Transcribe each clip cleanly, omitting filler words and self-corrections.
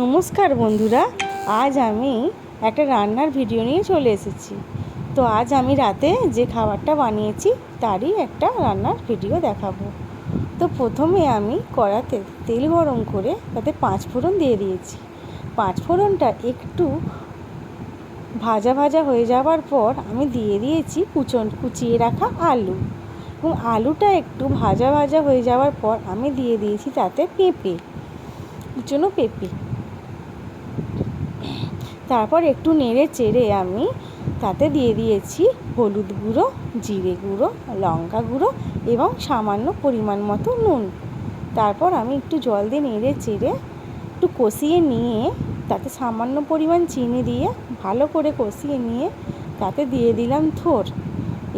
নমস্কার বন্ধুরা, আজ আমি একটা রান্নার ভিডিও নিয়ে চলে এসেছি। তো আজ আমি রাতে যে খাবারটা বানিয়েছি তারই একটা রান্নার ভিডিও দেখাবো। তো প্রথমে আমি কড়াতে তেল গরম করে তাতে 5 ফোড়ন দিয়ে দিয়েছি। 5 ফোড়নটা একটু ভাজা ভাজা হয়ে যাওয়ার পর আমি দিয়ে দিয়েছি কুচিয়ে রাখা আলু, এবং আলুটা একটু ভাজা ভাজা হয়ে যাওয়ার পর আমি দিয়ে দিয়েছি তাতে কুচনো পেঁপে। তারপর একটু নেড়ে চেড়ে আমি তাতে দিয়ে দিয়েছি হলুদ গুঁড়ো, জিরে গুঁড়ো, লঙ্কা গুঁড়ো এবং সামান্য পরিমাণ মতো নুন। তারপর আমি একটু জল দিয়ে নেড়ে চেড়ে একটু কষিয়ে নিয়ে তাতে সামান্য পরিমাণ চিনি দিয়ে ভালো করে কষিয়ে নিয়ে তাতে দিয়ে দিলাম থোড়।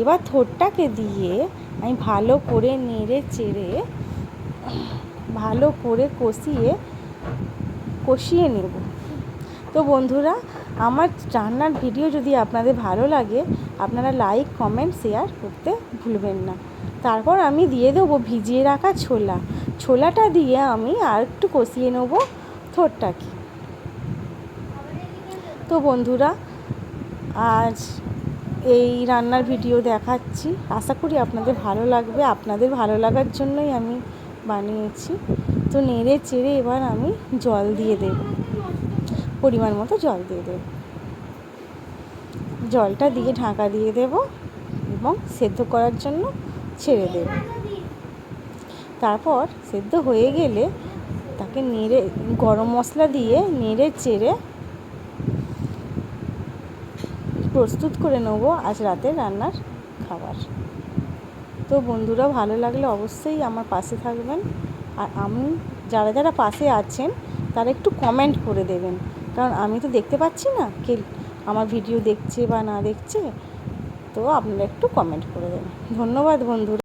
এবার থোড়টাকে দিয়ে আমি ভালো করে নেড়ে চেড়ে ভালো করে কষিয়ে নেব। তো বন্ধুরা, আমার রান্নার ভিডিও যদি আপনাদের ভালো লাগে আপনারা লাইক, কমেন্ট, শেয়ার করতে ভুলবেন না। তারপর আমি দিয়ে দেবো ভিজিয়ে রাখা ছোলাটা দিয়ে আমি আর একটু কষিয়ে নেব থোড়টাকে। তো বন্ধুরা, আজ এই রান্নার ভিডিও দেখাচ্ছি, আশা করি আপনাদের ভালো লাগবে। আপনাদের ভালো লাগার জন্যই আমি বানিয়েছি। তো নেড়ে চেড়ে এবার আমি জল দিয়ে দেব, পরিমাণ মতো জল দিয়ে দেব। জলটা দিয়ে ঢাকা দিয়ে দেব এবং সেদ্ধ করার জন্য ছেড়ে দেব। তারপর সেদ্ধ হয়ে গেলে তাকে নেড়ে গরম মশলা দিয়ে নেড়ে চেড়ে প্রস্তুত করে নেব আজ রাতের রান্নার খাবার। তো বন্ধুরা, ভালো লাগলে অবশ্যই আমার পাশে থাকবেন। আর আমি যারা যারা পাশে আছেন তারা একটু কমেন্ট করে দেবেন, কারণ আমি তো দেখতে পাচ্ছি না কে আমার ভিডিও দেখছে বা না দেখছে। তো আপনারা একটু কমেন্ট করে দেবেন। ধন্যবাদ বন্ধুরা।